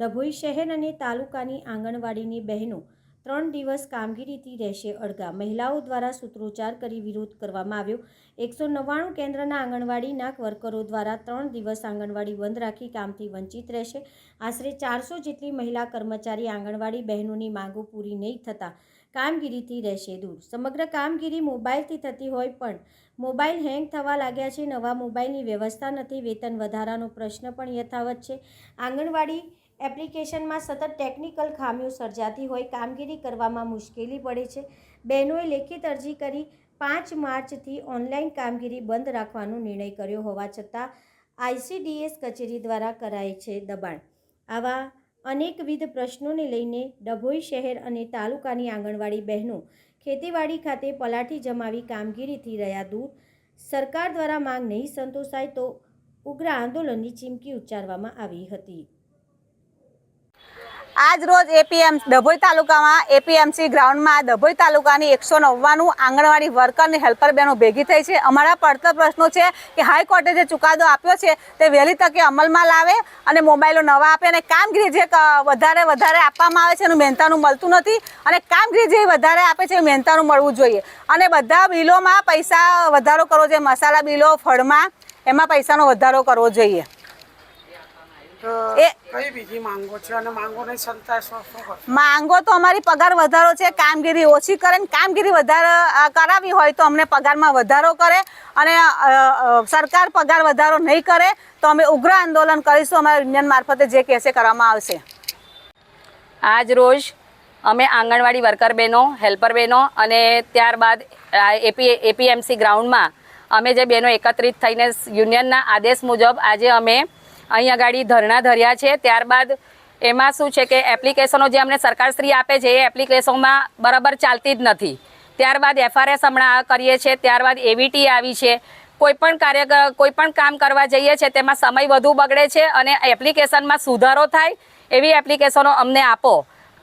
ડભોઈ શહેર અને તાલુકાની આંગણવાડીની બહેનો 3 દિવસ કામગીરીથી રહેશે અળગા। મહિલાઓ દ્વારા સૂત્રોચ્ચાર કરી વિરોધ કરવામાં આવ્યો। 199 કેન્દ્રના આંગણવાડીના વર્કરો દ્વારા 3 દિવસ આંગણવાડી બંધ રાખી કામથી વંચિત રહેશે। આશરે 400 જેટલી મહિલા કર્મચારી આંગણવાડી બહેનોની માંગો પૂરી નહીં થતાં કામગીરીથી રહેશે દૂર। સમગ્ર કામગીરી મોબાઈલથી થતી હોય પણ મોબાઈલ હેંગ થવા લાગ્યા છે। નવા મોબાઈલની વ્યવસ્થા નથી। વેતન વધારાનો પ્રશ્ન પણ યથાવત છે। આંગણવાડી એપ્લિકેશનમાં સતત ટેકનિકલ ખામીઓ સર્જાતી હોય કામગીરી કરવામાં મુશ્કેલી પડે છે। બહેનોએ લેખિત અરજી કરી 5 માર્ચથી ઓનલાઈન કામગીરી બંધ રાખવાનો નિર્ણય કર્યો હોવા છતાં ICDS કચેરી દ્વારા કરાય છે દબાણ। આવા અનેકવિધ પ્રશ્નોને લઈને ડભોઈ શહેર અને તાલુકાની આંગણવાડી બહેનો ખેતીવાડી ખાતે પલાઠી જમાવી કામગીરીથી રહ્યા દૂર। સરકાર દ્વારા માંગ નહીં સંતોષાય તો ઉગ્ર આંદોલનની ચીમકી ઉચ્ચારવામાં આવી હતી। આજ રોજ ડભોઈ તાલુકામાં APMC ગ્રાઉન્ડમાં ડભોઈ તાલુકાની 199 આંગણવાડી વર્કર અને હેલ્પર બહેનો ભેગી થઈ છે। અમારા પડતર પ્રશ્નો છે કે હાઈકોર્ટે જે ચુકાદો આપ્યો છે તે વહેલી તકે અમલમાં લાવે અને મોબાઈલો નવા આપે અને કામગીરી જે વધારે આપવામાં આવે છે એનું મહેનતાનું મળતું નથી અને કામગીરી જે વધારે આપે છે એ મહેનતાનું મળવું જોઈએ અને બધા બિલોમાં પૈસા વધારો કરવો જોઈએ। મસાલા બિલો ફળમાં એમાં પૈસાનો વધારો કરવો જોઈએ। માંગો તો અમારી પગાર વધારો છે। કામગીરી ઓછી કરે ને કામગીરી વધારે કરાવી હોય તો અમને પગારમાં વધારો કરે અને સરકાર પગાર વધારો નહીં કરે તો અમે ઉગ્ર આંદોલન કરીશું। અમારા યુનિયન મારફતે જે કહેશે કરવામાં આવશે। આજ રોજ અમે આંગણવાડી વર્કર બહેનો હેલ્પર બહેનો અને ત્યારબાદ APMC ગ્રાઉન્ડમાં અમે જે બહેનો એકત્રિત થઈને યુનિયનના આદેશ મુજબ આજે અમે અહીં આગળ ધરણા ધર્યા છે। ત્યારબાદ એમાં શું છે કે એપ્લિકેશનો જે અમને સરકારશ્રી આપે છે એ એપ્લિકેશનમાં બરાબર ચાલતી જ નથી। ત્યારબાદ FRS હમણાં કરીએ છીએ, ત્યારબાદ AVT આવી છે। કોઈપણ કામ કરવા જઈએ છીએ તેમાં સમય વધુ બગડે છે અને એપ્લિકેશનમાં સુધારો થાય એવી એપ્લિકેશનો અમને આપો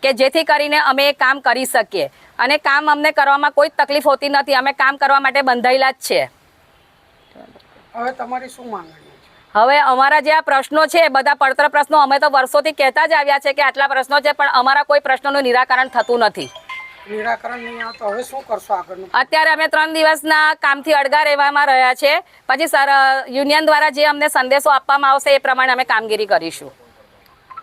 કે જેથી કરીને અમે એ કામ કરી શકીએ અને કામ અમને કરવામાં કોઈ તકલીફ હોતી નથી। અમે કામ કરવા માટે બંધાયેલા જ છે। હવે તમારી શું માંગણી? હવે અમારા જે આ પ્રશ્નો છે બધા પડતર પ્રશ્નો અમે તો વર્ષોથી કહેતા જ આવ્યા છે કે આટલા પ્રશ્નો છે પણ અમારા કોઈ પ્રશ્નોનું નિરાકરણ થતું નથી। નિરાકરણ નહીં આવતો હવે શું કરશો આગળનું? અત્યારે અમે 3 દિવસના કામથી અળગા રહેવામાં રહ્યા છે। પછી યુનિયન દ્વારા જે અમને સંદેશો આપવામાં આવશે એ પ્રમાણે અમે કામગીરી કરીશું।